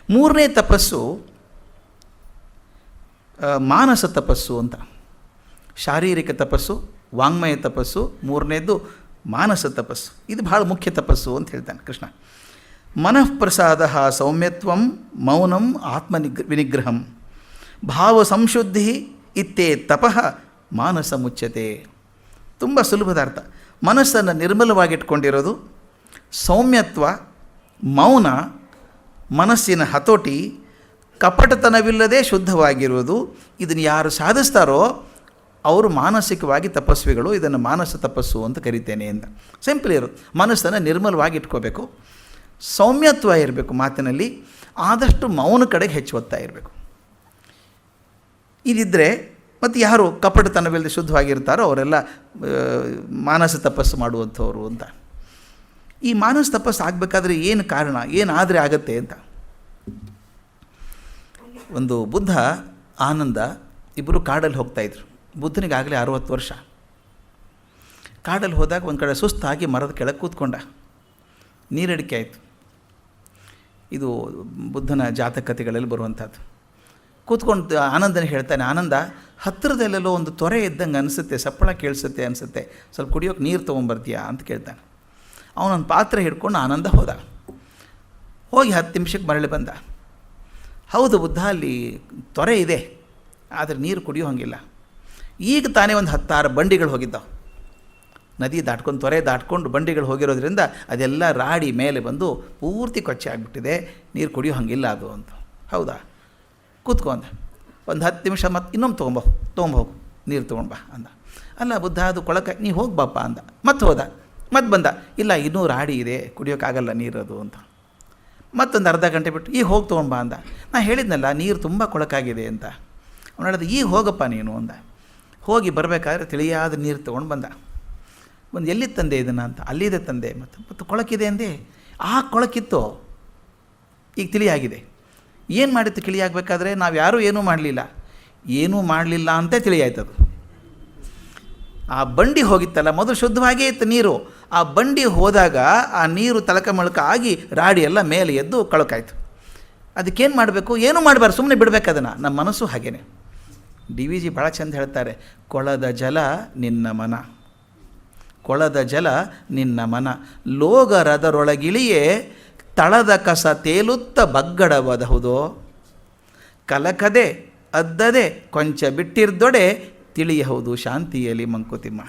ಮೂರನೇ ತಪಸ್ಸು ಮಾನಸ ತಪಸ್ಸು ಅಂತ. ಶಾರೀರಿಕ ತಪಸ್ಸು, ವಾಂಗ್ಮಯ ತಪಸ್ಸು, ಮೂರನೇದು ಮಾನಸ ತಪಸ್ಸು. ಇದು ಭಾಳ ಮುಖ್ಯ ತಪಸ್ಸು ಅಂತ ಹೇಳ್ತಾನೆ ಕೃಷ್ಣ. ಮನಃಪ್ರಸಾದ ಸೌಮ್ಯತ್ವಂ ಮೌನಂ ವಿನಿಗ್ರಹಂ ಭಾವ ಸಂಶುದ್ಧಿ ಇತ್ತೇ ತಪಃ ಮಾನಸ ಮುಚ್ಯತೆ. ತುಂಬ ಸುಲಭದ ಅರ್ಥ. ಮನಸ್ಸನ್ನು ನಿರ್ಮಲವಾಗಿಟ್ಕೊಂಡಿರೋದು, ಸೌಮ್ಯತ್ವ, ಮೌನ, ಮನಸ್ಸಿನ ಹತೋಟಿ, ಕಪಟತನವಿಲ್ಲದೆ ಶುದ್ಧವಾಗಿರುವುದು. ಇದನ್ನು ಯಾರು ಸಾಧಿಸ್ತಾರೋ ಅವರು ಮಾನಸಿಕವಾಗಿ ತಪಸ್ವಿಗಳು. ಇದನ್ನು ಮಾನಸ ತಪಸ್ಸು ಅಂತ ಕರಿತೇನೆ ಅಂತ. ಸಿಂಪಲ್ ಇರೋದು. ಮನಸ್ಸನ್ನು ನಿರ್ಮಲವಾಗಿ ಇಟ್ಕೋಬೇಕು, ಸೌಮ್ಯತ್ವ ಇರಬೇಕು ಮಾತಿನಲ್ಲಿ, ಆದಷ್ಟು ಮೌನ ಕಡೆಗೆ ಹೆಚ್ಚು ಒತ್ತಾ ಇರಬೇಕು. ಇದಿದ್ದರೆ ಮತ್ತು ಯಾರು ಕಪಟತನವಿಲ್ಲದೆ ಶುದ್ಧವಾಗಿರ್ತಾರೋ ಅವರೆಲ್ಲ ಮಾನಸ ತಪಸ್ಸು ಮಾಡುವಂಥವ್ರು ಅಂತ. ಈ ಮಾನಸ ತಪಸ್ಸು ಆಗಬೇಕಾದ್ರೆ ಏನು ಕಾರಣ, ಏನಾದರೆ ಆಗತ್ತೆ ಅಂತ. ಒಂದು ಬುದ್ಧ, ಆನಂದ ಇಬ್ಬರು ಕಾಡಲ್ಲಿ ಹೋಗ್ತಾಯಿದ್ರು. ಬುದ್ಧನಿಗಾಗಲೇ 60 ವರ್ಷ. ಕಾಡಲ್ಲಿ ಹೋದಾಗ ಒಂದು ಕಡೆ ಸುಸ್ತಾಗಿ ಮರದ ಕೆಳಗೆ ಕೂತ್ಕೊಂಡ. ನೀರಡಿಕೆ ಆಯಿತು. ಇದು ಬುದ್ಧನ ಜಾತಕತೆಗಳಲ್ಲಿ ಬರುವಂಥದ್ದು. ಕೂತ್ಕೊಂಡು ಆನಂದನ ಹೇಳ್ತಾನೆ, ಆನಂದ, ಹತ್ತಿರದಲ್ಲೆಲ್ಲೋ ಒಂದು ತೊರೆ ಇದ್ದಂಗೆ ಅನಿಸುತ್ತೆ, ಸಪ್ಪಳ ಕೇಳಿಸುತ್ತೆ ಅನಿಸುತ್ತೆ, ಸ್ವಲ್ಪ ಕುಡಿಯೋಕೆ ನೀರು ತೊಗೊಂಬರ್ತೀಯಾ ಅಂತ ಕೇಳ್ತಾನೆ. ಅವನೊಂದು ಪಾತ್ರೆ ಹಿಡ್ಕೊಂಡು ಆನಂದ ಹೋದ. ಹೋಗಿ 10 ನಿಮಿಷಕ್ಕೆ ಮರಳಿ ಬಂದ. ಹೌದು ಬುದ್ಧ, ಅಲ್ಲಿ ತೊರೆ ಇದೆ, ಆದರೆ ನೀರು ಕುಡಿಯೋ ಹಂಗಿಲ್ಲ. ಈಗ ತಾನೇ ಒಂದು 10-6 ಬಂಡಿಗಳು ಹೋಗಿದ್ದಾವೆ. ನದಿ ದಾಟ್ಕೊಂಡು, ತೊರೆ ದಾಟ್ಕೊಂಡು ಬಂಡಿಗಳು ಹೋಗಿರೋದ್ರಿಂದ ಅದೆಲ್ಲ ರಾಡಿ ಮೇಲೆ ಬಂದು ಪೂರ್ತಿ ಕೊಚ್ಚೆ ಆಗಿಬಿಟ್ಟಿದೆ, ನೀರು ಕುಡಿಯೋ ಹಂಗಿಲ್ಲ ಅದು ಅಂತ. ಹೌದಾ, ಕೂತ್ಕೊ ಅಂದ. ಒಂದು 10 ನಿಮಿಷ ಮತ್ತು ಇನ್ನೊಮ್ಮೆ ತೊಗೊಂಬೋಗು ನೀರು ತೊಗೊಂಡ್ಬಾ ಅಂದ. ಅಲ್ಲ ಬುದ್ಧ, ಅದು ಕೊಳಕ, ನೀ ಹೋಗಿ ಬಾಪ ಅಂದ. ಮತ್ತೆ ಹೋದ, ಮತ್ತೆ ಬಂದ. ಇಲ್ಲ, ಇನ್ನೂ ರಾಡಿ ಇದೆ, ಕುಡಿಯೋಕ್ಕಾಗಲ್ಲ ನೀರು ಅದು ಅಂತ. ಮತ್ತೊಂದು ಅರ್ಧ ಗಂಟೆ ಬಿಟ್ಟು ಈಗ ಹೋಗಿ ತೊಗೊಂಡ್ಬಾ ಅಂದ. ನಾನು ಹೇಳಿದ್ನಲ್ಲ ನೀರು ತುಂಬ ಕೊಳಕಾಗಿದೆ ಅಂತ. ಅವನು ಹೇಳಿದ, ಈಗ ಹೋಗಪ್ಪ ನೀನು ಅಂದ. ಹೋಗಿ ಬರಬೇಕಾದ್ರೆ ತಿಳಿಯಾದ ನೀರು ತೊಗೊಂಡು ಬಂದ. ಒಂದು ಎಲ್ಲಿ ತಂದೆ ಇದನ್ನು ಅಂತ. ಅಲ್ಲಿದೆ ತಂದೆ. ಮತ್ತು ಕೊಳಕಿದೆ ಅಂದೆ. ಆ ಕೊಳಕಿತ್ತು, ಈಗ ತಿಳಿಯಾಗಿದೆ. ಏನು ಮಾಡಿತ್ತು ತಿಳಿಯಾಗಬೇಕಾದ್ರೆ? ನಾವು ಯಾರೂ ಏನೂ ಮಾಡಲಿಲ್ಲ ಅಂತ ತಿಳಿಯಾಯ್ತದು. ಆ ಬಂಡಿ ಹೋಗಿತ್ತಲ್ಲ, ಮೊದಲು ಶುದ್ಧವಾಗೇ ಇತ್ತು ನೀರು. ಆ ಬಂಡಿ ಹೋದಾಗ ಆ ನೀರು ತಳಕ ಮಳಕ ಆಗಿ ರಾಡಿ ಎಲ್ಲ ಮೇಲೆ ಎದ್ದು ಕಳಕಾಯ್ತು. ಅದಕ್ಕೇನು ಮಾಡಬೇಕು? ಏನೂ ಮಾಡಬಾರ್ದು, ಸುಮ್ಮನೆ ಬಿಡಬೇಕು ಅದನ್ನು. ನಮ್ಮ ಮನಸ್ಸು ಹಾಗೇನೆ. DVG ಭಾಳ ಚಂದ ಹೇಳ್ತಾರೆ, ಕೊಳದ ಜಲ ನಿನ್ನ ಮನ, ಕೊಳದ ಜಲ ನಿನ್ನ ಮನ, ಲೋಗರದರೊಳಗಿಳಿಯೇ ತಳದ ಕಸ ತೇಲುತ್ತ ಬಗ್ಗಡವದಹುದೋ, ಕಲಕದೆ ಅದ್ದದೆ ಕೊಂಚ ಬಿಟ್ಟಿರ್ದೊಡೆ ತಿಳಿಯಬಹುದು ಶಾಂತಿಯಲ್ಲಿ ಮಂಕುತಿಮ್ಮ.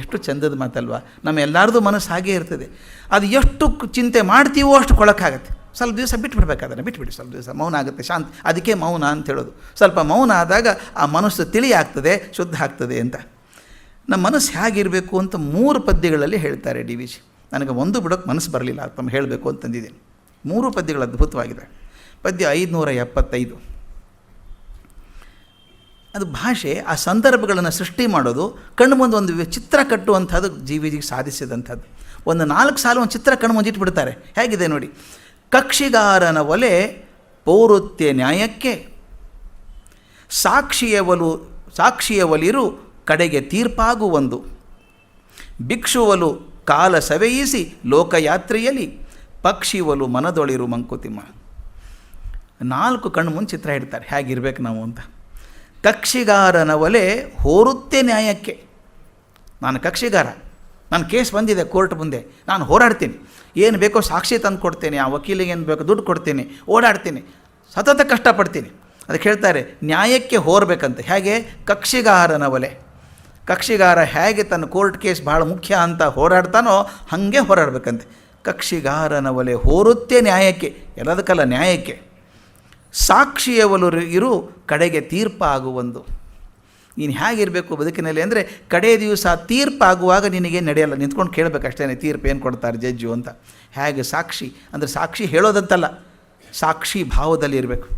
ಎಷ್ಟು ಚಂದದ ಮಾತಲ್ವ. ನಮ್ಮೆಲ್ಲರದು ಮನಸ್ಸು ಹಾಗೇ ಇರ್ತದೆ. ಅದು ಎಷ್ಟು ಚಿಂತೆ ಮಾಡ್ತೀವೋ ಅಷ್ಟು ಕೊಳಕಾಗತ್ತೆ. ಸ್ವಲ್ಪ ದಿವಸ ಬಿಟ್ಬಿಡ್ಬೇಕು, ಅದನ್ನು ಬಿಟ್ಬಿಡಿ, ಸ್ವಲ್ಪ ದಿವಸ ಮೌನ ಆಗುತ್ತೆ, ಶಾಂತಿ. ಅದಕ್ಕೆ ಮೌನ ಅಂತ ಹೇಳೋದು. ಸ್ವಲ್ಪ ಮೌನ ಆದಾಗ ಆ ಮನಸ್ಸು ತಿಳಿ ಆಗ್ತದೆ, ಶುದ್ಧ ಆಗ್ತದೆ ಅಂತ. ನಮ್ಮ ಮನಸ್ಸು ಹೇಗಿರಬೇಕು ಅಂತ 3 ಪದ್ಯಗಳಲ್ಲಿ ಹೇಳ್ತಾರೆ DVG. ನನಗೆ ಒಂದು ಬಿಡೋಕ್ಕೆ ಮನಸ್ಸು ಬರಲಿಲ್ಲ, ತಮ್ಮ ಹೇಳಬೇಕು ಅಂತಂದಿದ್ದೀನಿ. 3 ಪದ್ಯಗಳು ಅದ್ಭುತವಾಗಿದೆ. ಪದ್ಯ 575. ಅದು ಭಾಷೆ, ಆ ಸಂದರ್ಭಗಳನ್ನು ಸೃಷ್ಟಿ ಮಾಡೋದು, ಕಣ್ಣು ಮುಂದೆ ಒಂದು ಚಿತ್ರ ಕಟ್ಟುವಂಥದ್ದು DVG ಸಾಧಿಸಿದಂಥದ್ದು. ಒಂದು 4 ಸಾಲು ಒಂದು ಚಿತ್ರ ಕಣ್ಣು ಮುಂದೆ ಇಟ್ಬಿಡ್ತಾರೆ. ಹೇಗಿದೆ ನೋಡಿ. ಕಕ್ಷಿಗಾರನ ಒಲೆ ಪೌರುತ್ಯ ನ್ಯಾಯಕ್ಕೆ, ಸಾಕ್ಷಿಯ ಒಲಿರು ಕಡೆಗೆ ತೀರ್ಪಾಗುವಂದು, ಭಿಕ್ಷುವಲು ಕಾಲ ಸವೆಯಿಸಿ ಲೋಕಯಾತ್ರೆಯಲ್ಲಿ ಪಕ್ಷಿವಲು ಮನದೊಳಿರು ಮಂಕುತಿಮ್ಮ. 4 ಕಣ್ಣು ಮುಂದೆ ಚಿತ್ರ ಇಡ್ತಾರೆ, ಹೇಗಿರ್ಬೇಕು ನಾವು ಅಂತ. ಕಕ್ಷಿಗಾರನ ಒಲೆ ಹೋರುತ್ತೆ ನ್ಯಾಯಕ್ಕೆ. ನಾನು ಕಕ್ಷಿಗಾರ, ನನ್ನ ಕೇಸ್ ಬಂದಿದೆ ಕೋರ್ಟ್ ಮುಂದೆ, ನಾನು ಹೋರಾಡ್ತೀನಿ, ಏನು ಬೇಕೋ ಸಾಕ್ಷಿ ತಂದು ಕೊಡ್ತೇನೆ, ಆ ವಕೀಲಿಗೆ ಏನು ಬೇಕೋ ದುಡ್ಡು ಕೊಡ್ತೀನಿ, ಓಡಾಡ್ತೀನಿ, ಸತತ ಕಷ್ಟಪಡ್ತೀನಿ. ಅದಕ್ಕೆ ಹೇಳ್ತಾರೆ ನ್ಯಾಯಕ್ಕೆ ಹೋರಬೇಕಂತೆ. ಹೇಗೆ? ಕಕ್ಷಿಗಾರನ ಒಲೆ. ಕಕ್ಷಿಗಾರ ಹೇಗೆ ತನ್ನ ಕೋರ್ಟ್ ಕೇಸ್ ಭಾಳ ಮುಖ್ಯ ಅಂತ ಹೋರಾಡ್ತಾನೋ ಹಾಗೆ ಹೋರಾಡಬೇಕಂತೆ. ಕಕ್ಷಿಗಾರನ ಒಲೆ ಹೋರುತ್ತೆ ನ್ಯಾಯಕ್ಕೆ, ಎಲ್ಲದಕ್ಕಲ್ಲ ನ್ಯಾಯಕ್ಕೆ. ಸಾಕ್ಷಿಯ ಒಲು ಇರು ಕಡೆಗೆ ತೀರ್ಪಾಗುವಂದು. ನೀನು ಹೇಗಿರಬೇಕು ಬದುಕಿನಲ್ಲಿ ಅಂದರೆ, ಕಡೆ ದಿವಸ ತೀರ್ಪಾಗುವಾಗ ನಿನಗೆ ನಡೆಯಲ್ಲ, ನಿಂತ್ಕೊಂಡು ಕೇಳಬೇಕಷ್ಟೇ ತೀರ್ಪು ಏನು ಕೊಡ್ತಾರೆ ಜಡ್ಜು ಅಂತ. ಹೇಗೆ ಸಾಕ್ಷಿ ಅಂದರೆ ಸಾಕ್ಷಿ ಹೇಳೋದಂತಲ್ಲ, ಸಾಕ್ಷಿ ಭಾವದಲ್ಲಿ ಇರಬೇಕು.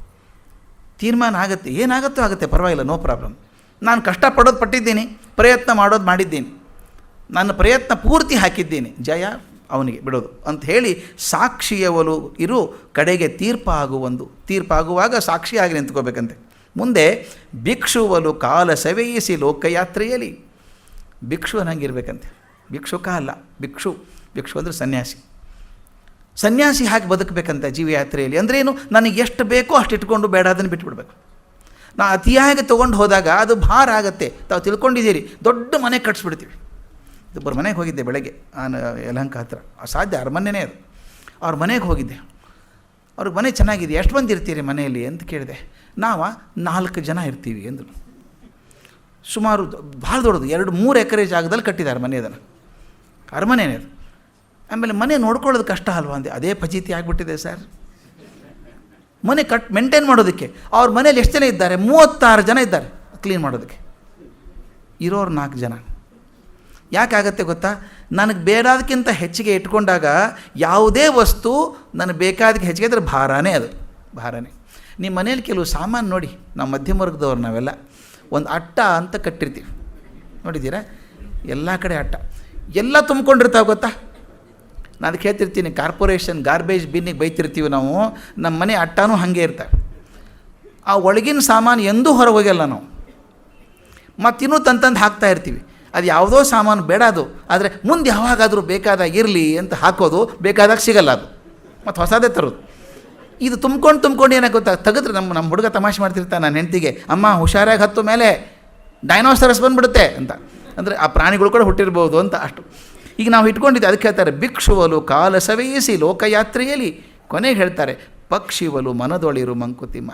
ತೀರ್ಮಾನ ಆಗುತ್ತೆ, ಏನಾಗುತ್ತೋ ಆಗುತ್ತೆ, ಪರವಾಗಿಲ್ಲ, ನೋ ಪ್ರಾಬ್ಲಮ್. ನಾನು ಕಷ್ಟಪಡೋದು ಪಟ್ಟಿದ್ದೀನಿ, ಪ್ರಯತ್ನ ಮಾಡೋದು ಮಾಡಿದ್ದೀನಿ, ನನ್ನ ಪ್ರಯತ್ನ ಪೂರ್ತಿ ಹಾಕಿದ್ದೀನಿ, ಜಯ ಅವನಿಗೆ ಬಿಡೋದು ಅಂತ ಹೇಳಿ ಸಾಕ್ಷಿಯ ಒಲು ಇರು ಕಡೆಗೆ ತೀರ್ಪಾಗುವಾಗ ಸಾಕ್ಷಿಯಾಗಿ ನಿಂತ್ಕೋಬೇಕಂತೆ. ಮುಂದೆ ಭಿಕ್ಷುವಲು ಕಾಲ ಸವೆಯಿಸಿ ಲೋಕಯಾತ್ರೆಯಲ್ಲಿ, ಭಿಕ್ಷು ಅನ್ನಂಗಿರ್ಬೇಕಂತೆ. ಭಿಕ್ಷುಕ ಅಲ್ಲ, ಭಿಕ್ಷು ಅಂದರೆ ಸನ್ಯಾಸಿ. ಸನ್ಯಾಸಿ ಹಾಗೆ ಬದುಕಬೇಕಂತ ಜೀವಯಾತ್ರೆಯಲ್ಲಿ. ಅಂದ್ರೇನು, ನನಗೆ ಎಷ್ಟು ಬೇಕೋ ಅಷ್ಟು ಇಟ್ಕೊಂಡು ಬೇಡ ಅದನ್ನು ಬಿಟ್ಬಿಡ್ಬೇಕು. ನಾ ಅತಿಯಾಗಿ ತೊಗೊಂಡು ಹೋದಾಗ ಅದು ಭಾರ ಆಗುತ್ತೆ. ತಾವು ತಿಳ್ಕೊಂಡಿದ್ದೀರಿ, ದೊಡ್ಡ ಮನೆ ಕಟ್ಸ್ಬಿಡ್ತೀವಿ. ಇಬ್ಬರು ಮನೆಗೆ ಹೋಗಿದ್ದೆ ಬೆಳಗ್ಗೆ, ಯಲಹಂಕ ಹತ್ರ, ಅಸಾಧ್ಯ, ಅವ್ರ ಮನೆಯೇ ಅದು. ಅವ್ರ ಮನೆಗೆ ಹೋಗಿದ್ದೆ. ಅವ್ರಿಗೆ ಮನೆ ಚೆನ್ನಾಗಿದೆ, ಎಷ್ಟು ಮಂದಿ ಇರ್ತೀರಿ ಮನೆಯಲ್ಲಿ ಅಂತ ಕೇಳಿದೆ. ನಾವು 4 ಜನ ಇರ್ತೀವಿ ಅಂದರು. ಸುಮಾರು ಭಾಳ ದೊಡ್ಡದು, 2-3 ಎಕರೆ ಜಾಗದಲ್ಲಿ ಕಟ್ಟಿದ್ದಾರೆ ಮನೆ. ಅದನ್ನು ಅರಮನೆಯೇ ಅದು. ಆಮೇಲೆ ಮನೆ ನೋಡ್ಕೊಳ್ಳೋದು ಕಷ್ಟ ಅಲ್ವಾ ಅಂದೆ. ಅದೇ ಫಜೀತಿ ಆಗಿಬಿಟ್ಟಿದೆ ಸರ್. ಮನೆ ಮೇಂಟೈನ್ ಮಾಡೋದಕ್ಕೆ ಅವ್ರ ಮನೇಲಿ ಎಷ್ಟು ಜನ ಇದ್ದಾರೆ? 36 ಜನ ಇದ್ದಾರೆ ಕ್ಲೀನ್ ಮಾಡೋದಕ್ಕೆ. ಇರೋರು 4 ಜನ. ಯಾಕಾಗತ್ತೆ ಗೊತ್ತಾ? ನನಗೆ ಬೇಡದಕ್ಕಿಂತ ಹೆಚ್ಚಿಗೆ ಇಟ್ಕೊಂಡಾಗ ಯಾವುದೇ ವಸ್ತು ನನಗೆ ಬೇಕಾದಕ್ಕೆ ಹೆಚ್ಚಿಗೆ ಇದ್ರೆ ಭಾರನೇ, ಅದು ಭಾರನೇ. ನಿಮ್ಮ ಮನೇಲಿ ಕೆಲವು ಸಾಮಾನು ನೋಡಿ, ನಾವು ಮಧ್ಯಮ ವರ್ಗದವ್ರು ನಾವೆಲ್ಲ ಒಂದು ಅಟ್ಟ ಅಂತ ಕಟ್ಟಿರ್ತೀವಿ, ನೋಡಿದ್ದೀರಾ? ಎಲ್ಲ ಕಡೆ ಅಟ್ಟ ಎಲ್ಲ ತುಂಬ್ಕೊಂಡಿರ್ತಾವೆ ಗೊತ್ತಾ? ನಾನು ಅದಕ್ಕೆ ಹೇಳ್ತಿರ್ತೀನಿ, ಕಾರ್ಪೊರೇಷನ್ ಗಾರ್ಬೇಜ್ ಬಿನ್ನಿಗೆ ಬೈತಿರ್ತೀವಿ ನಾವು. ನಮ್ಮ ಮನೆ ಅಟ್ಟನೂ ಹಾಗೆ ಇರ್ತವೆ. ಆ ಒಳಗಿನ ಸಾಮಾನು ಎಂದೂ ಹೊರಗೆ ಹೋಗಲ್ಲ ನಾವು. ಮತ್ತಿನ್ನೂ ತಂದು ಹಾಕ್ತಾ ಇರ್ತೀವಿ. ಅದು ಯಾವುದೋ ಸಾಮಾನು ಬೇಡ ಅದು, ಆದರೆ ಮುಂದೆ ಯಾವಾಗಾದರೂ ಬೇಕಾದಾಗ ಇರಲಿ ಅಂತ ಹಾಕೋದು, ಬೇಕಾದಾಗ ಸಿಗಲ್ಲ ಅದು, ಮತ್ತು ಹೊಸದೇ ತರೋದು. ಇದು ತುಂಬ್ಕೊಂಡು ಏನಾಗ ಗೊತ್ತಾ, ತೆಗೆದ್ರೆ ನಮ್ಮ ಹುಡುಗ ತಮಾಷೆ ಮಾಡ್ತಿರ್ತಾನೆ ನನ್ನ ಹೆಂಡತಿಗೆ, ಅಮ್ಮ ಹುಷಾರಾಗಿ ಹತ್ತು ಮೇಲೆ ಡೈನೋಸರಸ್ ಬಂದುಬಿಡುತ್ತೆ ಅಂತ. ಅಂದರೆ ಆ ಪ್ರಾಣಿಗಳು ಕೂಡ ಹುಟ್ಟಿರ್ಬೋದು ಅಂತ ಅಷ್ಟು. ಈಗ ನಾವು ಇಟ್ಕೊಂಡಿದ್ದೆ. ಅದಕ್ಕೆ ಹೇಳ್ತಾರೆ, ಭಿಕ್ಷುವಲು ಕಾಲ ಸವೆಯಿಸಿ ಲೋಕಯಾತ್ರೆಯಲ್ಲಿ. ಕೊನೆಗೆ ಹೇಳ್ತಾರೆ, ಪಕ್ಷಿವಲು ಮನದೊಳಿರು ಮಂಕುತಿಮ್ಮ.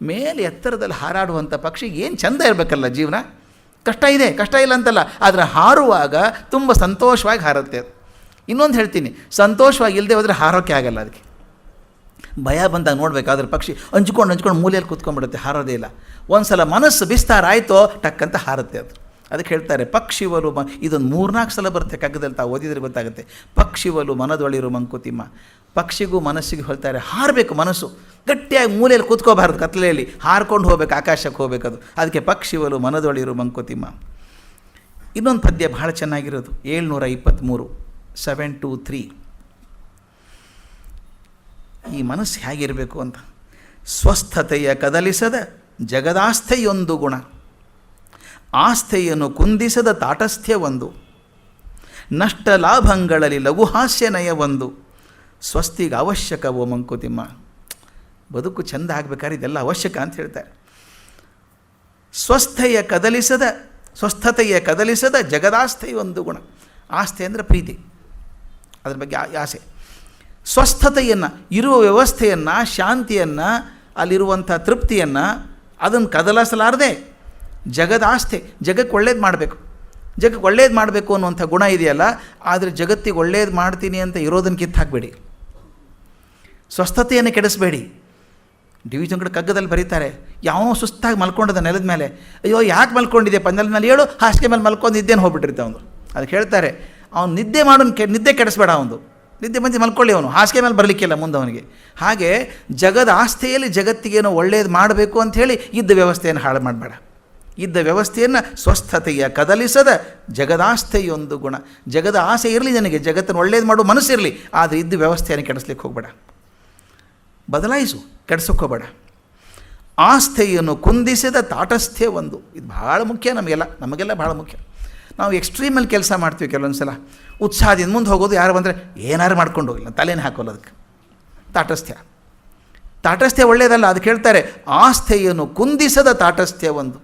ಮೇಲೆ ಎತ್ತರದಲ್ಲಿ ಹಾರಾಡುವಂಥ ಪಕ್ಷಿಗೆ ಏನು ಚೆಂದ ಇರಬೇಕಲ್ಲ ಜೀವನ. ಕಷ್ಟ ಇದೆ, ಕಷ್ಟ ಇಲ್ಲ ಅಂತಲ್ಲ, ಆದರೆ ಹಾರುವಾಗ ತುಂಬ ಸಂತೋಷವಾಗಿ ಹಾರುತ್ತೆ ಅದು. ಇನ್ನೊಂದು ಹೇಳ್ತೀನಿ, ಸಂತೋಷವಾಗಿ ಇಲ್ಲದೆ ಹೋದರೆ ಹಾರೋಕ್ಕೆ ಆಗಲ್ಲ. ಅದಕ್ಕೆ ಭಯ ಬಂದಾಗ ನೋಡಬೇಕಾದ್ರೆ ಪಕ್ಷಿ ಹಂಚ್ಕೊಂಡು ಮೂಲೆಯಲ್ಲಿ ಕೂತ್ಕೊಂಡ್ಬಿಡುತ್ತೆ, ಹಾರೋದೇ ಇಲ್ಲ. ಒಂದು ಸಲ ಮನಸ್ಸು ಬಿಸ್ತಾರ ಆಯಿತೋ ಟಕ್ಕಂತ ಹಾರುತ್ತೆ ಅದು. ಅದಕ್ಕೆ ಹೇಳ್ತಾರೆ, ಪಕ್ಷಿವಲು ಇದೊಂದು 3-4 ಸಲ ಬರುತ್ತೆ ಕಗ್ಗದಲ್ಲಿ, ತಾವು ಓದಿದರೆ ಗೊತ್ತಾಗುತ್ತೆ. ಪಕ್ಷಿವಲು ಮನದೊಳಿರು ಮಂಕುತಿಮ್ಮ. ಪಕ್ಷಿಗೂ ಮನಸ್ಸಿಗೆ ಹೇಳ್ತಾರೆ, ಹಾರಬೇಕು ಮನಸ್ಸು, ಗಟ್ಟಿಯಾಗಿ ಮೂಲೆಯಲ್ಲಿ ಕೂತ್ಕೋಬಾರ್ದು, ಕತ್ಲೆಯಲ್ಲಿ ಹಾರ್ಕೊಂಡು ಹೋಗ್ಬೇಕು, ಆಕಾಶಕ್ಕೆ ಹೋಗ್ಬೇಕದು. ಅದಕ್ಕೆ ಪಕ್ಷಿವಲು ಮನದೊಳಿರು ಮಂಕುತಿಮ್ಮ. ಇನ್ನೊಂದು ಪದ್ಯ ಭಾಳ ಚೆನ್ನಾಗಿರೋದು, 723, 723. ಈ ಮನಸ್ಸು ಹೇಗಿರಬೇಕು ಅಂತ. ಸ್ವಸ್ಥತೆಯ ಕದಲಿಸದ ಜಗದಾಸ್ಥೆಯೊಂದು ಗುಣ, ಆಸ್ಥೆಯನ್ನು ಕುಂದಿಸದ ತಾಟಸ್ಥ್ಯ ಒಂದು, ನಷ್ಟ ಲಾಭಗಳಲ್ಲಿ ಲಘುಹಾಸ್ಯ ನಯ ಒಂದು, ಸ್ವಸ್ತಿಗೆ ಅವಶ್ಯಕವೋ ಮಂಕುತಿಮ್ಮ. ಬದುಕು ಚೆಂದ ಆಗಬೇಕಾದ್ರೆ ಇದೆಲ್ಲ ಅವಶ್ಯಕ ಅಂತ ಹೇಳ್ತಾರೆ. ಸ್ವಸ್ಥತೆಯ ಕದಲಿಸದ ಜಗದಾಸ್ಥೆಯೊಂದು ಗುಣ. ಆಸ್ಥೆ ಅಂದರೆ ಪ್ರೀತಿ, ಅದ್ರ ಬಗ್ಗೆ ಆಸೆ. ಸ್ವಸ್ಥತೆಯನ್ನು, ಇರುವ ವ್ಯವಸ್ಥೆಯನ್ನು, ಶಾಂತಿಯನ್ನು, ಅಲ್ಲಿರುವಂಥ ತೃಪ್ತಿಯನ್ನು, ಅದನ್ನು ಕದಲಿಸಲಾರದೆ ಜಗದ ಆಸ್ಥೆ, ಜಗಕ್ಕೆ ಒಳ್ಳೇದು ಮಾಡಬೇಕು, ಜಗಕ್ಕೆ ಒಳ್ಳೇದು ಮಾಡಬೇಕು ಅನ್ನುವಂಥ ಗುಣ ಇದೆಯಲ್ಲ. ಆದರೆ ಜಗತ್ತಿಗೆ ಒಳ್ಳೇದು ಮಾಡ್ತೀನಿ ಅಂತ ಇರೋದನ್ನು ಕಿತ್ತು ಹಾಕಬೇಡಿ, ಸ್ವಸ್ಥತೆಯನ್ನು ಕೆಡಿಸಬೇಡಿ. ಡಿವಿಷನ್ ಕಡೆ ಕಗ್ಗದಲ್ಲಿ ಬರೀತಾರೆ, ಯಾವನೋ ಸುಸ್ತಾಗಿ ಮಲ್ಕೊಂಡಿದ್ದ ನೆಲದ ಮೇಲೆ, ಅಯ್ಯೋ ಯಾಕೆ ಮಲ್ಕೊಂಡಿದ್ದೆ ನೆಲದ ಮೇಲೆ, ಹೇಳು ಹಾಸಿಗೆ ಮೇಲೆ ಮಲ್ಕೊಂಡು ನಿದ್ದೆನ ಹೋಗ್ಬಿಟ್ಟಿರ್ತೆ ಅವನು. ಅದಕ್ಕೆ ಹೇಳ್ತಾರೆ, ಅವ್ನು ನಿದ್ದೆ ಮಾಡೋನು ನಿದ್ದೆ ಕೆಡಿಸ್ಬೇಡ, ಅವನು ನಿದ್ದೆ ಮಂದಿ ಮಲ್ಕೊಳ್ಳಿ, ಅವನು ಹಾಸಿಗೆ ಮೇಲೆ ಬರಲಿಕ್ಕಿಲ್ಲ ಮುಂದೆ ಅವನಿಗೆ. ಹಾಗೆ ಜಗದ ಆಸ್ಥೆಯಲ್ಲಿ ಜಗತ್ತಿಗೇನೋ ಒಳ್ಳೇದು ಮಾಡಬೇಕು ಅಂಥೇಳಿ ಇದ್ದ ವ್ಯವಸ್ಥೆಯನ್ನು ಹಾಳು ಮಾಡಬೇಡ. ಇದ್ದ ವ್ಯವಸ್ಥೆಯನ್ನು ಸ್ವಸ್ಥತೆಯ ಕದಲಿಸದ ಜಗದಾಸ್ಥೆಯೊಂದು ಗುಣ. ಜಗದ ಆಸೆ ಇರಲಿ ನನಗೆ, ಜಗತ್ತನ್ನು ಒಳ್ಳೇದು ಮಾಡೋ ಮನಸ್ಸಿರಲಿ, ಆದರೆ ಇದ್ದ ವ್ಯವಸ್ಥೆಯನ್ನು ಕೆಡಿಸ್ಲಿಕ್ಕೆ ಹೋಗಬೇಡ, ಬದಲಾಯಿಸು, ಕೆಡಿಸೋಕೆ ಹೋಗಬೇಡ. ಆಸ್ಥೆಯನ್ನು ಕುಂದಿಸಿದ ತಾಟಸ್ಥ್ಯ ಒಂದು. ಇದು ಭಾಳ ಮುಖ್ಯ ನಮಗೆಲ್ಲ ಭಾಳ ಮುಖ್ಯ. ನಾವು ಎಕ್ಸ್ಟ್ರೀಮಲ್ಲಿ ಕೆಲಸ ಮಾಡ್ತೀವಿ ಕೆಲವೊಂದು ಸಲ, ಉತ್ಸಾಹದಿಂದ ಮುಂದೆ ಹೋಗೋದು, ಯಾರು ಬಂದರೆ ಏನಾರು ಮಾಡ್ಕೊಂಡು ಹೋಗಿಲ್ಲ, ತಲೆನೇ ಹಾಕೋಲ್ಲ ಅದಕ್ಕೆ. ತಾಟಸ್ಥ್ಯ ಒಳ್ಳೆಯದಲ್ಲ. ಅದಕ್ಕೆ ಹೇಳ್ತಾರೆ, ಆಸ್ಥೆಯನ್ನು ಕುಂದಿಸದ ತಾಟಸ್ಥ್ಯ ಒಂದು.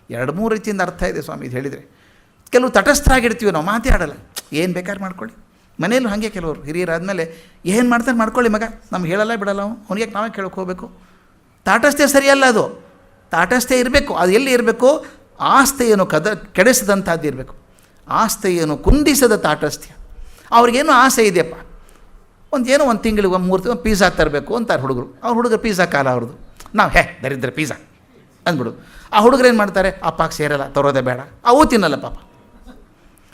2-3 ರೀತಿಯಿಂದ ಅರ್ಥ ಇದೆ ಸ್ವಾಮಿ ಇದು ಹೇಳಿದರೆ. ಕೆಲವು ತಟಸ್ಥರಾಗಿರ್ತೀವಿ ನಾವು, ಮಾತೇ ಆಡಲ್ಲ, ಏನು ಬೇಕಾದ್ರೆ ಮಾಡ್ಕೊಳ್ಳಿ. ಮನೆಯಲ್ಲೂ ಹಾಗೆ ಕೆಲವರು ಹಿರಿಯರಾದಮೇಲೆ ಏನು ಮಾಡ್ತಾರೆ ಮಾಡ್ಕೊಳ್ಳಿ ಮಗ, ನಮ್ಗೆ ಹೇಳಲ್ಲ ಬಿಡಲ್ಲ, ಅವನಿಗೆ ನಾವೇ ಕೇಳೋಕೆ ಹೋಗಬೇಕು. ತಾಟಸ್ಥ್ಯ ಸರಿಯಲ್ಲ ಅದು. ತಾಟಸ್ಥ್ಯ ಇರಬೇಕು. ಅದು ಎಲ್ಲಿ ಇರಬೇಕು? ಆಸ್ಥೆಯನ್ನು ಕೆಡಿಸಿದಂಥದ್ದು ಇರಬೇಕು. ಆಸ್ಥೆಯನ್ನು ಕುಂದಿಸದ ತಾಟಸ್ಥ್ಯ. ಅವ್ರಿಗೇನೋ ಆಸೆ ಇದೆಯಪ್ಪ, ಒಂದು ತಿಂಗಳಿಗೆ 3 ತಿಂಗಳು ಪಿಜ್ಜಾ ತರಬೇಕು ಅಂತಾರೆ ಹುಡುಗರು. ಹುಡುಗರು ಪಿಜ್ಜಾ ಕಾಲ ಅವ್ರದ್ದು. ನಾವು ದರಿದ್ರ ಪಿಜ್ಜಾ ಅಂದ್ಬಿಡು. ಆ ಹುಡುಗರು ಏನು ಮಾಡ್ತಾರೆ, ಅಪ್ಪಗೆ ಸೇರಲ್ಲ, ತರೋದೇ ಬೇಡ, ಅವು ತಿನ್ನಲ್ಲ ಪಾಪ.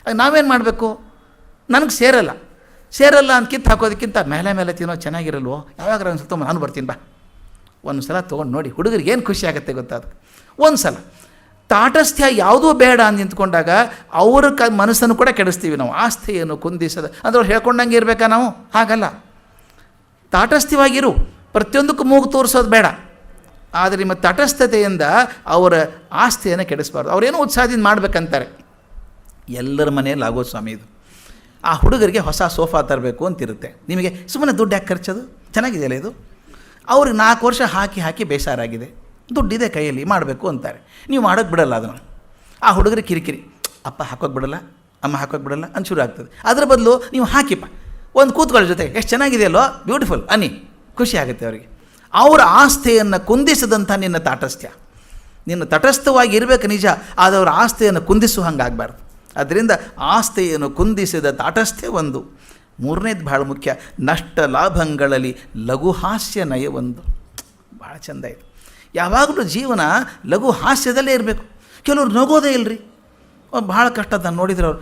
ನಾವೇನು ಮಾಡಬೇಕು? ನನಗೆ ಸೇರಲ್ಲ ಅಂತ ಕಿತ್ತು ಹಾಕೋದಕ್ಕಿಂತ ಮೇಲೆ ತಿನ್ನೋ ಚೆನ್ನಾಗಿರಲ್ವೋ, ಯಾವಾಗ ಅನ್ಸುತ್ತೋ ನಾನು ಬರ್ತೀನಿ ಬಾ, ಒಂದು ಸಲ ತೊಗೊಂಡು ನೋಡಿ. ಹುಡುಗರಿಗೆ ಏನು ಖುಷಿ ಆಗುತ್ತೆ ಗೊತ್ತಾ? ಅದಕ್ಕೆ ಒಂದು ಸಲ ತಾಟಸ್ಥ್ಯ ಯಾವುದೂ ಬೇಡ ಅಂತ ನಿಂತ್ಕೊಂಡಾಗ ಅವರ ಮನಸ್ಸನ್ನು ಕೂಡ ಕೆಡಿಸ್ತೀವಿ ನಾವು. ಆಸ್ಥೆಯನ್ನು ಕುಂದಿಸದ ಅಂದ್ರೆ ಅವ್ರು ಹೇಳ್ಕೊಂಡಂಗೆ ಇರಬೇಕಾ ನಾವು? ಹಾಗಲ್ಲ. ತಾಟಸ್ಥ್ಯವಾಗಿರು, ಪ್ರತಿಯೊಂದಕ್ಕೂ ಮೂಗು ತೋರಿಸೋದು ಬೇಡ. ಆದರೆ ನಿಮ್ಮ ತಟಸ್ಥತೆಯಿಂದ ಅವರ ಆಸ್ತಿಯನ್ನು ಕೆಡಿಸಬಾರ್ದು. ಅವರೇನೋ ಉತ್ಸಾಹದಿಂದ ಮಾಡಬೇಕಂತಾರೆ. ಎಲ್ಲರ ಮನೆಯಲ್ಲಿ ಆಗೋದು ಸ್ವಾಮಿ ಇದು. ಆ ಹುಡುಗರಿಗೆ ಹೊಸ ಸೋಫಾ ತರಬೇಕು ಅಂತಿರುತ್ತೆ. ನಿಮಗೆ ಸುಮ್ಮನೆ ದುಡ್ಡು ಯಾಕೆ ಖರ್ಚೋದು, ಚೆನ್ನಾಗಿದೆಯಲ್ಲ ಇದು. ಅವ್ರಿಗೆ 4 ವರ್ಷ ಹಾಕಿ ಬೇಸರಾಗಿದೆ, ದುಡ್ಡಿದೆ ಕೈಯಲ್ಲಿ ಮಾಡಬೇಕು ಅಂತಾರೆ. ನೀವು ಮಾಡೋಕ್ಕೆ ಬಿಡಲ್ಲ ಅದನ್ನು. ಆ ಹುಡುಗರಿಗೆ ಕಿರಿಕಿರಿ, ಅಪ್ಪ ಹಾಕೋಕ್ಕೆ ಬಿಡಲ್ಲ, ಅಮ್ಮ ಹಾಕೋಕ್ಕೆ ಬಿಡಲ್ಲ ಅಂತ ಶುರು ಆಗ್ತದೆ. ಅದ್ರ ಬದಲು ನೀವು ಹಾಕಿಪ್ಪ, ಒಂದು ಕೂತ್ಕೊಳ್ಳೋ ಜೊತೆ ಎಷ್ಟು ಚೆನ್ನಾಗಿದೆಯಲ್ಲೋ, ಬ್ಯೂಟಿಫುಲ್ ಅನ್ನಿ, ಖುಷಿ ಆಗುತ್ತೆ ಅವರಿಗೆ. ಅವರ ಆಸ್ತಿಯನ್ನು ಕುಂದಿಸಿದಂಥ ನಿನ್ನ ತಾಟಸ್ಥ್ಯ, ನಿನ್ನ ತಟಸ್ಥವಾಗಿ ಇರಬೇಕು ನಿಜ, ಆದರೆ ಅವರ ಆಸ್ತಿಯನ್ನು ಕುಂದಿಸುವ ಹಂಗಾಗಬಾರ್ದು. ಅದರಿಂದ ಆಸ್ತಿಯನ್ನು ಕುಂದಿಸಿದ ತಾಟಸ್ಥ್ಯ ಒಂದು. 3ನೇದು ಭಾಳ ಮುಖ್ಯ, ನಷ್ಟ ಲಾಭಗಳಲ್ಲಿ ಲಘು ಹಾಸ್ಯ ನಯ ಒಂದು. ಭಾಳ ಚೆಂದ ಇದು. ಯಾವಾಗಲೂ ಜೀವನ ಲಘು ಹಾಸ್ಯದಲ್ಲೇ ಇರಬೇಕು. ಕೆಲವ್ರು ನಗೋದೇ ಇಲ್ಲರಿ, ಭಾಳ ಕಷ್ಟ. ನಾನು ನೋಡಿದ್ರೆ ಅವ್ರು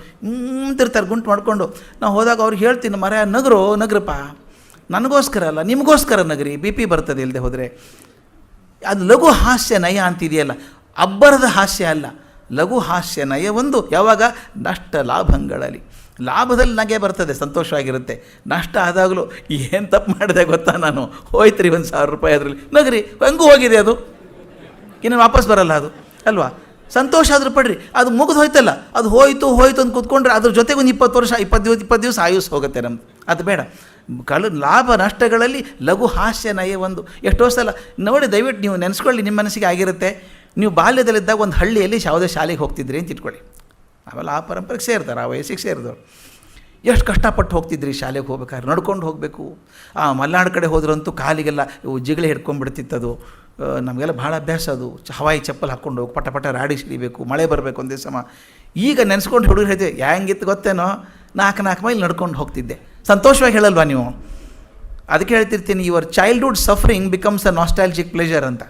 ತಿರ್ತಾರೆ ಗುಂಟು ಮಾಡಿಕೊಂಡು. ನಾವು ಹೋದಾಗ ಅವ್ರಿಗೆ ಹೇಳ್ತೀನಿ, ಮರ ನಗ್ರಪ್ಪ, ನನಗೋಸ್ಕರ ಅಲ್ಲ ನಿಮಗೋಸ್ಕರ ನಗರಿ, ಬಿ ಪಿ ಬರ್ತದೆ ಇಲ್ಲದೆ ಹೋದರೆ. ಅದು ಲಘು ಹಾಸ್ಯ ನಯ ಅಂತಿದೆಯಲ್ಲ, ಅಬ್ಬರದ ಹಾಸ್ಯ ಅಲ್ಲ, ಲಘು ಹಾಸ್ಯ ನಯ ಒಂದು. ಯಾವಾಗ ನಷ್ಟ ಲಾಭಗಳಲ್ಲಿ, ಲಾಭದಲ್ಲಿ ನಗೆ ಬರ್ತದೆ, ಸಂತೋಷವಾಗಿರುತ್ತೆ. ನಷ್ಟ ಆದಾಗಲೂ ಏನು ತಪ್ಪು ಮಾಡಿದೆ ಗೊತ್ತಾ, ನಾನು ಹೋಯ್ತು ರೀ 1,000 ರೂಪಾಯಿ ಅದರಲ್ಲಿ, ನಗರಿ ಹಂಗೂ ಹೋಗಿದೆ, ಅದು ಇನ್ನು ವಾಪಸ್ ಬರಲ್ಲ ಅದು ಅಲ್ವಾ. ಸಂತೋಷ ಆದರೂ ಪಡ್ರಿ, ಅದು ಮುಗಿದು ಹೋಯ್ತಲ್ಲ, ಅದು ಹೋಯ್ತು ಅಂತ ಕೂತ್ಕೊಂಡ್ರೆ ಅದ್ರ ಜೊತೆಗೆ ಒಂದು 20 ವರ್ಷ 20 ದಿವಸ ಆಯುಸ್ ಹೋಗುತ್ತೆ ನಮ್ಮದು. ಅದು ಬೇಡ. ಲಾಭ ನಷ್ಟಗಳಲ್ಲಿ ಲಘು ಹಾಸ್ಯ ನಯ ಒಂದು. ಎಷ್ಟೋ ಸಲ ನೋಡಿ, ದಯವಿಟ್ಟು ನೀವು ನೆನೆಸ್ಕೊಳ್ಳಿ, ನಿಮ್ಮ ಮನಸ್ಸಿಗೆ ಆಗಿರುತ್ತೆ. ನೀವು ಬಾಲ್ಯದಲ್ಲಿದ್ದಾಗ ಒಂದು ಹಳ್ಳಿಯಲ್ಲಿ ಯಾವುದೇ ಶಾಲೆಗೆ ಹೋಗ್ತಿದ್ರಿ ಅಂತ ಇಟ್ಕೊಳ್ಳಿ. ಆಮೇಲೆ ಆ ಪರಂಪರೆಗೆ ಸೇರ್ತಾರೆ, ಆ ವಯಸ್ಸಿಗೆ ಸೇರಿದವರು. ಎಷ್ಟು ಕಷ್ಟಪಟ್ಟು ಹೋಗ್ತಿದ್ರಿ ಶಾಲೆಗೆ ಹೋಗ್ಬೇಕಾದ್ರೆ, ನಡ್ಕೊಂಡು ಹೋಗಬೇಕು. ಆ ಮಲೆನಾಡು ಕಡೆ ಹೋದ್ರಂತೂ ಕಾಲಿಗೆಲ್ಲ ಜಿಗಳೆ ಹಿಡ್ಕೊಂಡ್ಬಿಡ್ತಿತ್ತದು. ನಮಗೆಲ್ಲ ಭಾಳ ಅಭ್ಯಾಸ ಅದು. ಹವಾಯಿ ಚಪ್ಪಲ್ ಹಾಕ್ಕೊಂಡು ಹೋಗಿ ಪಟ ರಾಡಿ ಸಿಡಿಬೇಕು, ಮಳೆ ಬರಬೇಕು ಒಂದೇ ಸಮ. ಈಗ ನೆನೆಸ್ಕೊಂಡು ಹುಡುಗರು ಹೇಳ್ತೀವಿ, ಹೆಂಗಿತ್ತು ಗೊತ್ತೇನೋ, 4 ಮೈಲ್ ನಡ್ಕೊಂಡು ಹೋಗ್ತಿದ್ದೆ. ಸಂತೋಷವಾಗಿ ಹೇಳಲ್ವಾ ನೀವು? ಅದಕ್ಕೆ ಹೇಳ್ತಿರ್ತೀನಿ, your childhood suffering becomes a nostalgic pleasure ಅಂತ.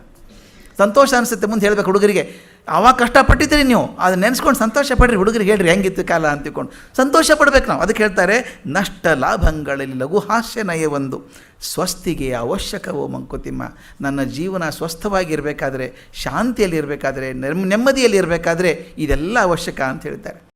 ಸಂತೋಷ ಅನಿಸುತ್ತೆ ಮುಂದೆ ಹೇಳ್ಬೇಕು ಹುಡುಗರಿಗೆ. ಆವಾಗ ಕಷ್ಟಪಟ್ಟಿದ್ರಿ ನೀವು, ಅದು ನೆನೆಸ್ಕೊಂಡು ಸಂತೋಷ ಪಡ್ರಿ. ಹುಡುಗರಿಗೆ ಹೇಳ್ರಿ ಹೆಂಗಿತ್ತು ಕಾಲ ಅಂತ ತಿಳ್ಕೊಂಡು ಸಂತೋಷ ಪಡ್ಬೇಕು ನಾವು. ಅದಕ್ಕೆ ಹೇಳ್ತಾರೆ, ನಷ್ಟ ಲಾಭಗಳಲ್ಲಿ ಲಘು ಹಾಸ್ಯ ನಯ ಒಂದು. ಸ್ವಸ್ತಿಗೆ ಅವಶ್ಯಕವೋ ಮಂಕುತಿಮ್ಮ. ನನ್ನ ಜೀವನ ಸ್ವಸ್ಥವಾಗಿರಬೇಕಾದ್ರೆ, ಶಾಂತಿಯಲ್ಲಿರಬೇಕಾದ್ರೆ, ನೆಮ್ಮದಿಯಲ್ಲಿರಬೇಕಾದ್ರೆ ಇದೆಲ್ಲ ಅವಶ್ಯಕ ಅಂತ ಹೇಳ್ತಾರೆ.